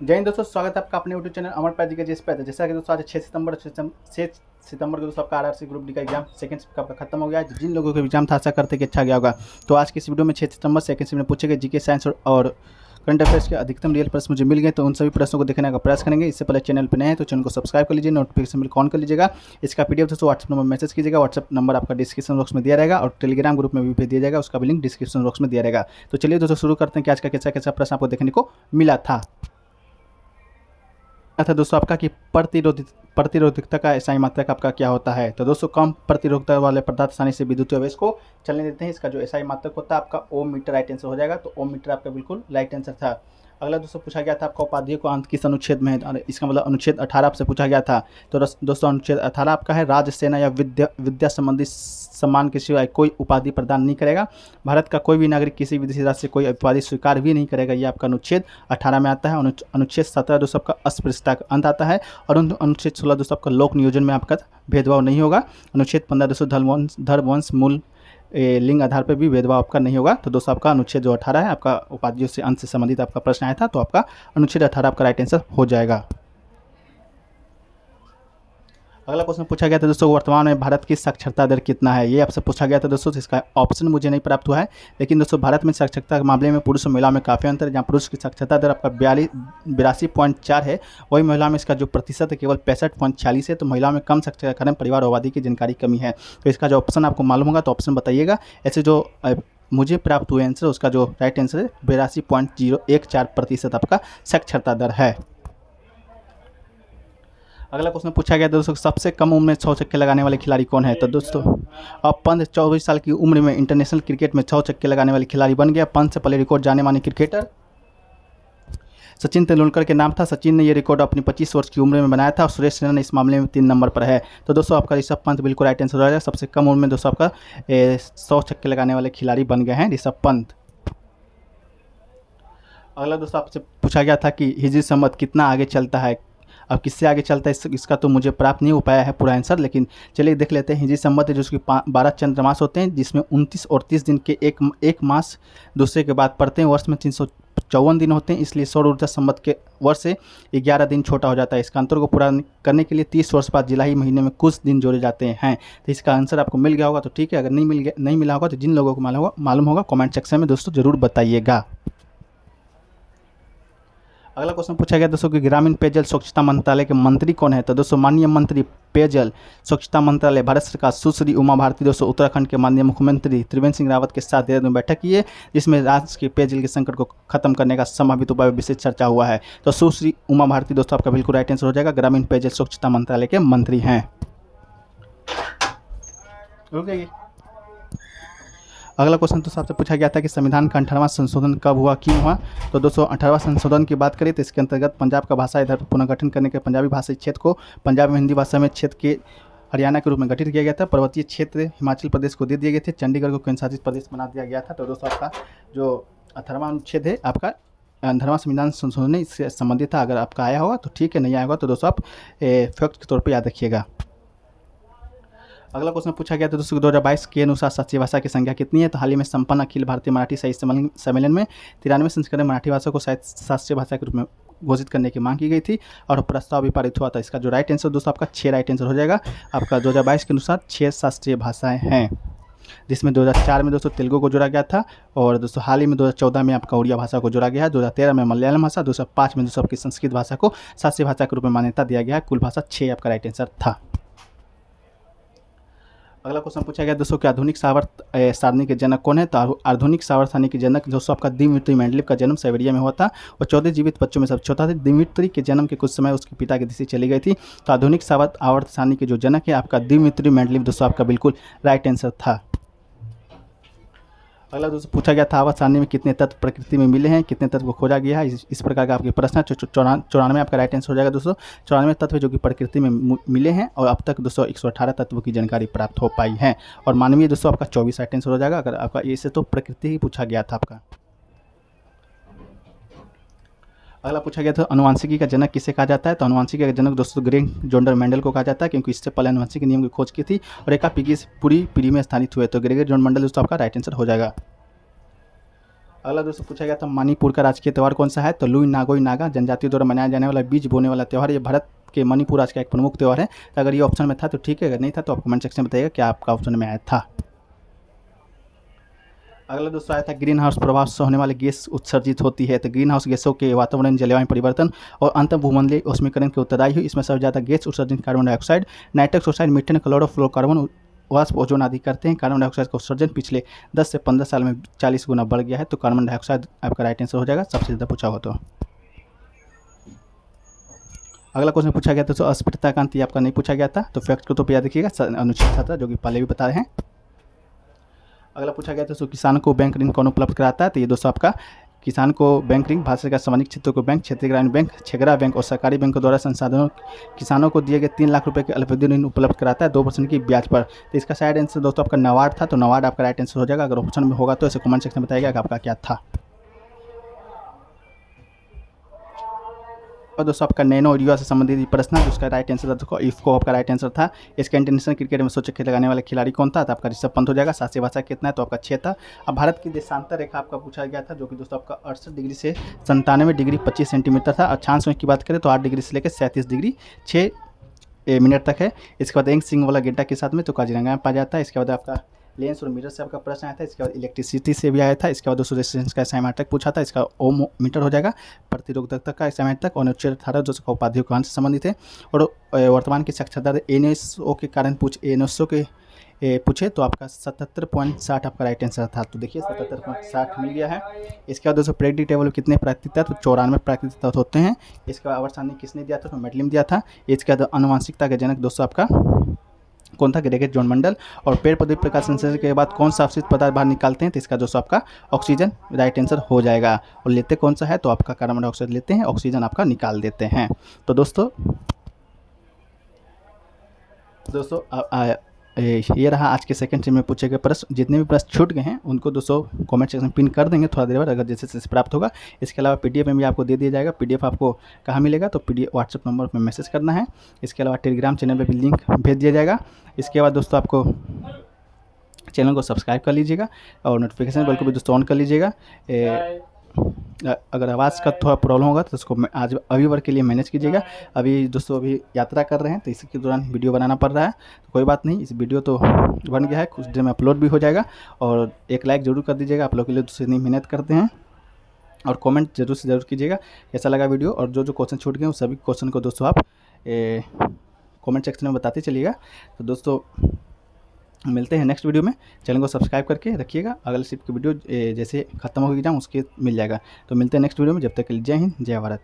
जय हिंद दोस्तों, स्वागत है आपका अपने यूट्यूब चैनल अमर पैज के जिस पे। जैसा कि दोस्तों आज 6 सितंबर को दोस्तों आपका आरआरसी ग्रुप डी का एग्जाम सेकंड शिफ्ट का आपका खत्म हो गया है। जिन लोगों का एग्जाम था आशा करते कि अच्छा गया होगा। तो आज की इस वीडियो में 6 सितंबर सेकंड शिफ्ट में पूछे गए जीके साइंस और करंट अफेयर्स के अधिकतम रियल प्रश्न मुझे मिल गए, तो उन सभी प्रश्नों को देखने का प्रयास करेंगे। इससे पहले चैनल पर नए हैं तो चैनल को सब्सक्राइब कर लीजिए, नोटिफिकेशन बिल ऑन कर लीजिएगा। इसका पीडीएफ दोस्तों व्हाट्सएप नंबर मैसेज कीजिएगा, व्हाट्सएप नंबर आपका डिस्क्रिप्शन बॉक्स में दिया रहेगा और टेलीग्राम ग्रुप में भी भेज दिया जाएगा, उसका भी लिंक डिस्क्रिप्शन बॉक्स में दिया रहेगा। तो चलिए दोस्तों शुरू करते हैं कि आज का कैसा कैसा प्रश्न आपको देखने को मिला था दोस्तों आपका कि प्रतिरोधकता का एसआई मात्रक आपका क्या होता है। तो दोस्तों कम प्रतिरोधकता वाले पदार्थ आसानी से विद्युत आवेश को चलने देते हैं। इसका जो एसआई मात्रक होता है आपका ओम मीटर राइट आंसर हो जाएगा। तो ओम मीटर आपका बिल्कुल राइट आंसर था। अगला दोस्तों पूछा गया था आपका उपाधियों को अंत किस अनुच्छेद में है। इसका मतलब अनुच्छेद 18 आपसे पूछा गया था। तो दोस्तों अनुच्छेद 18 आपका है राज्य सेना या विद्या संबंधी सम्मान के सिवाय कोई उपाधि प्रदान नहीं करेगा। भारत का कोई भी नागरिक किसी विदेशी राज्य से कोई उपाधि स्वीकार भी नहीं करेगा। ये आपका अनुच्छेद 18 में आता है। अनुच्छेद 17 दोस्तों आपका अस्पृश्यता का अंत आता है। और अनुच्छेद 16 दोस्तों आपका लोक नियोजन में आपका भेदभाव नहीं होगा। अनुच्छेद 15 दोस्तों धर्म वंश मूल लिंग आधार पर भी भेदभाव आपका नहीं होगा। तो दोस्तों आपका अनुच्छेद जो 18 है आपका उपाधियों से अंत से संबंधित आपका प्रश्न आया था, तो आपका अनुच्छेद 18 आपका राइट आंसर हो जाएगा। अगला क्वेश्चन पूछा गया था दोस्तों वर्तमान में भारत की साक्षरता दर कितना है। ये आपसे पूछा गया था दोस्तों। इसका ऑप्शन मुझे नहीं प्राप्त हुआ है, लेकिन दोस्तों भारत में साक्षरता के मामले में पुरुष और महिला में काफ़ी अंतर है। जहाँ पुरुष की साक्षरता दर आपका 82.4 है, वही महिला में इसका जो प्रतिशत है केवल 65.46 है। तो महिला में कम साक्षरता के कारण परिवार और आबादी की जानकारी कमी है। तो इसका जो ऑप्शन आपको मालूम होगा तो ऑप्शन बताइएगा। ऐसे जो मुझे प्राप्त हुए आंसर उसका जो राइट आंसर है 82.014% आपका साक्षरता दर है। अगला क्वेश्चन पूछा गया दोस्तों सबसे कम उम्र में 100 छक्के लगाने वाले खिलाड़ी कौन है। तो दोस्तों अब पंत 24 साल की उम्र में इंटरनेशनल क्रिकेट में 100 छक्के लगाने वाले खिलाड़ी बन गया। पंत से पहले रिकॉर्ड जाने माने क्रिकेटर सचिन तेंदुलकर के नाम था। सचिन ने ये रिकॉर्ड अपनी 25 वर्ष की उम्र में बनाया था और सुरेश रैना इस मामले में 3 नंबर पर है। तो दोस्तों आपका ऋषभ पंत बिल्कुल राइट आंसर हो जाएगा। सबसे कम उम्र में दोस्तों आपका 100 छक्के लगाने वाले खिलाड़ी बन गए हैं ऋषभ पंत। अगला दोस्तों आपसे पूछा गया था कि हिजरी संवत कितना आगे चलता है। अब किससे आगे चलता है इसका तो मुझे प्राप्त नहीं हो पाया है पूरा आंसर, लेकिन चलिए देख लेते हैं। हिजरी संवत है जो उसकी 12 चंद्रमास होते हैं, जिसमें 29 और 30 दिन के एक मास दूसरे के बाद पड़ते हैं। वर्ष में 354 दिन होते हैं, इसलिए सौर ऊर्जा संवत के वर्ष से 11 दिन छोटा हो जाता है। इसका अंतर को पूरा करने के लिए 30 वर्ष बाद जुलाई महीने में कुछ दिन जोड़े जाते हैं। तो इसका आंसर आपको मिल गया होगा तो ठीक है, अगर नहीं मिला होगा तो जिन लोगों को मालूम होगा कमेंट सेक्शन में दोस्तों जरूर बताइएगा। अगला क्वेश्चन पूछा गया दोस्तों कि ग्रामीण पेयजल स्वच्छता मंत्रालय के मंत्री कौन है। तो दोस्तों माननीय मंत्री पेयजल स्वच्छता मंत्रालय भारत सरकार सुश्री उमा भारती दोस्तों उत्तराखंड के माननीय मुख्यमंत्री त्रिवेंद्र सिंह रावत के साथ देहरादून में बैठक की है, जिसमें राज्य के पेयजल के संकट को खत्म करने का संभावित उपाय विशेष चर्चा हुआ है। तो सुश्री उमा भारती दोस्तों आपका बिल्कुल राइट आंसर हो जाएगा। ग्रामीण पेयजल स्वच्छता मंत्रालय के मंत्री हैं। अगला क्वेश्चन तो आपसे पूछा गया था कि संविधान का 18वां संशोधन कब हुआ, क्यों हुआ। तो दोस्तों 18वां संशोधन की बात करें तो इसके अंतर्गत पंजाब का भाषा इधर पुनर्गठन करने के पंजाबी भाषी क्षेत्र को पंजाब में हिंदी भाषा में क्षेत्र के हरियाणा के रूप में गठित किया गया था। पर्वतीय क्षेत्र हिमाचल प्रदेश को दे दिए गए थे। चंडीगढ़ को केंद्र शासित प्रदेश बना दिया गया था। तो दोस्तों आपका जो 18वां अनुच्छेद है आपका 18वां संविधान संशोधन इससे संबंधित था। अगर आपका आया होगा तो ठीक है, नहीं आया होगा तो दोस्तों आप फैक्ट के तौर पर याद रखिएगा। अगला क्वेश्चन पूछा गया था दोस्तों 2022 के अनुसार शास्त्रीय भाषा की संख्या कितनी है। तो हाल ही में संपन्न अखिल भारतीय मराठी साहित्य सम्मेलन में 93वें संस्करण में मराठी भाषा को शास्त्रीय भाषा के रूप में घोषित करने की मांग की गई थी और प्रस्ताव भी पारित हुआ था। इसका जो राइट आंसर दोस्तों आपका 6 राइट आंसर हो जाएगा। आपका 2022 के अनुसार 6 शास्त्रीय भाषाएँ हैं, जिसमें 2004 में दोस्तों तेलुगु को जोड़ा गया था और दोस्तों हाल ही में 2014 में आपका उड़िया भाषा को जोड़ा गया है। 2013 में मलयालम भाषा, 2005 में दोस्तों आपकी संस्कृत भाषा को शास्त्रीय भाषा के रूप में मान्यता दिया गया है। कुल भाषा 6 आपका राइट आंसर था। अगला क्वेश्चन पूछा गया दोस्तों कि आधुनिक सावर्त सारणी के जनक कौन है। तो आधुनिक सावर्त सारणी के जनक दोस्तों आपका दिमित्री मेंडलीव का जन्म साइबेरिया में हुआ था और 14 जीवित बच्चों में सबसे छोटा था। दिमित्री के जन्म के कुछ समय उसके पिता की दिशा चली गई थी। तो आधुनिक सावर्त आवर्त सारणी के जो जनक है आपका दिमित्री मेंडलीव दोस्तों आपका बिल्कुल राइट आंसर था। अगला दोस्तों पूछा गया था आवर्त सारणी में कितने तत्व प्रकृति में मिले हैं, कितने तत्व को खोजा गया है। इस प्रकार का आपके प्रश्न 94 आपका राइट आंसर हो जाएगा दोस्तों। 94 तत्व जो कि प्रकृति में मिले हैं और अब तक दोस्तों 118 तत्वों की जानकारी प्राप्त हो पाई है और मानवीय दोस्तों आपका 24 राइट आंसर हो जाएगा। अगर आपका इसे तो प्रकृति ही पूछा गया था आपका। अगला पूछा गया था अनुवांशिकी का जनक किसे कहा जाता है। तो अनुवांशिकी का जनक दोस्तों ग्रेग जोंडर मेंडल को कहा जाता है, क्योंकि इससे पहले अनुवांशिकी नियम की खोज की थी और एका पूरी पीढ़ी में स्थानित हुए। तो ग्रेगर जॉन मेंडल दोस्तों आपका राइट आंसर हो जाएगा। अगला दोस्तों पूछा गया था मणिपुर का राजकीय त्यौहार कौन सा है, तो लुई नागोई नागा जनजातियों द्वारा मनाया जाने वाला बीज बोने वाला त्यौहार, ये भारत के मणिपुर राज्य का एक प्रमुख त्यौहार है। तो अगर ये ऑप्शन में था तो ठीक है, अगर नहीं था तो आप कमेंट सेक्शन में बताइएगा क्या आपका ऑप्शन में आया था। अगला दोस्तों आया था ग्रीन हाउस प्रभाव से होने वाली गैस उत्सर्जित होती है, तो ग्रीन हाउस गैसों के वातावरण जलवायु परिवर्तन और अंत भूमंडलीय ऊष्मीकरण के उत्तरदायी हुई। इसमें सबसे ज़्यादा गैस उत्सर्जन carbon dioxide, nitrous oxide, methane, chlorofluorocarbon, वाष्प, ओजोन आदि करते हैं। कार्बन डाइऑक्साइड का उत्सर्जन पिछले 10 से 15 साल में 40 गुना बढ़ गया है, तो कार्बन डाइऑक्साइड आपका राइट आंसर हो जाएगा सबसे ज़्यादा पूछा हो तो। अगला क्वेश्चन पूछा गया था तो अस्पृश्यता का अंत ये आपका नहीं पूछा गया था, तो फैक्ट को तो याद रखिएगा, अनुच्छेद था जो कि पहले भी बता रहे हैं। अगला पूछा गया था तो किसान को बैंक ऋण कौन उपलब्ध कराता है, तो ये दोस्तों आपका किसान को बैंक ऋण भारत सरकार सामाजिक क्षेत्रों को बैंक, क्षेत्रीय ग्रामीण बैंक, छेगरा बैंक और सरकारी बैंकों द्वारा संसाधनों किसानों को दिए गए 3 लाख रुपए के अल्पावधि ऋण उपलब्ध कराता है 2% की ब्याज पर। तो इसका शायद आंसर दोस्तों आपका नबार्ड था, तो नबार्ड आपका राइट आंसर हो जाएगा। अगर ऑप्शन में होगा तो इसे कमेंट सेक्शन में बताइएगा कि आपका क्या था। और दोस्तों आपका नैनो और युवा से संबंधित प्रश्न है, उसका राइट आंसर था इफ्को आपका राइट आंसर था। इसका इंटरनेशनल क्रिकेट में स्वच्छ खेल लगाने वाले खिलाड़ी कौन था, तो आपका ऋषभ पंत हो जाएगा। शास्त्रीय भाषा कितना है, तो आपका 6 था। अब भारत की देशांतर रेखा आपका पूछा गया था, जो कि दोस्तों आपका 68 डिग्री से 97 डिग्री 25 सेंटीमीटर था। अक्षांश की बात करें तो 8 डिग्री से लेकर 37 डिग्री 6 मिनट तक है। इसके बाद एक सिंग वाला गेंडा के साथ में तो काजीरंगा में पाया जाता है। इसके बाद आपका लेंस और मिरर से आपका प्रश्न आया था। इसके बाद इलेक्ट्रिसिटी से भी आया था। इसके बाद दोस्तों रेजिस्टेंस का एसआई तक पूछा था, इसका ओम मीटर हो जाएगा। प्रतिरोधकता का एसआई तक और अनुच्छेद 18 जो उपाधियों कान से संबंधित है। और वर्तमान की साक्षरता दर एनएसओ के कारण एनएसओ के पूछे तो आपका 77.60 आपका राइट आंसर था। तो देखिए 77.60 मिल गया है। इसके बाद दोस्तों प्रेडिक्ट टेबल में कितने प्राकृतिक तत्व, 94 प्राकृतिक तत्व होते हैं। इसका आवर्सानी किसने दिया था, तो मेडलिन दिया था। इसके बाद आनुवांशिकता के जनक दोस्तों आपका कौन था, ग्रेगेट जॉन मंडल। और पेड़ पौधे प्रकाश संश्लेषण के बाद कौन सा अवशिष्ट पदार्थ बाहर निकालते हैं, तो इसका दोस्तों आपका ऑक्सीजन राइट आंसर हो जाएगा। और लेते कौन सा है, तो आपका कार्बन डाइऑक्साइड लेते हैं, ऑक्सीजन आपका निकाल देते हैं। तो दोस्तों ये रहा आज के सेकंड सेम में पूछे गए प्रश्न। जितने भी प्रश्न छूट गए हैं उनको दोस्तों कमेंट सेक्शन में पिन कर देंगे थोड़ा देर बाद, अगर जैसे जैसे प्राप्त होगा। इसके अलावा पीडीएफ में भी आपको दे दिया जाएगा। पीडीएफ आपको कहाँ मिलेगा, तो पीडीएफ व्हाट्सएप नंबर पर मैसेज करना है। इसके अलावा टेलीग्राम चैनल पर भी लिंक भेज दिया जाएगा। इसके बाद दोस्तों आपको चैनल को सब्सक्राइब कर लीजिएगा और नोटिफिकेशन बेल को भी दोस्तों ऑन कर लीजिएगा। अगर आवाज़ का थोड़ा प्रॉब्लम होगा तो उसको आज अभी वर्ग के लिए मैनेज कीजिएगा। अभी दोस्तों अभी यात्रा कर रहे हैं तो इसके दौरान वीडियो बनाना पड़ रहा है, तो कोई बात नहीं, इस वीडियो तो बन गया है, कुछ देर में अपलोड भी हो जाएगा। और एक लाइक ज़रूर कर दीजिएगा, आप लोग के लिए दूसरी इतनी मेहनत करते हैं। और कमेंट जरूर से ज़रूर कीजिएगा कैसा लगा वीडियो। और जो जो क्वेश्चन छूट गए उस सभी क्वेश्चन को दोस्तों आप कमेंट सेक्शन में बताते चलिएगा। तो दोस्तों मिलते हैं नेक्स्ट वीडियो में। चैनल को सब्सक्राइब करके रखिएगा, अगले शिफ्ट की वीडियो जैसे खत्म हो जाए उसके मिल जाएगा। तो मिलते हैं नेक्स्ट वीडियो में, जब तक के लिए जय हिंद जय भारत।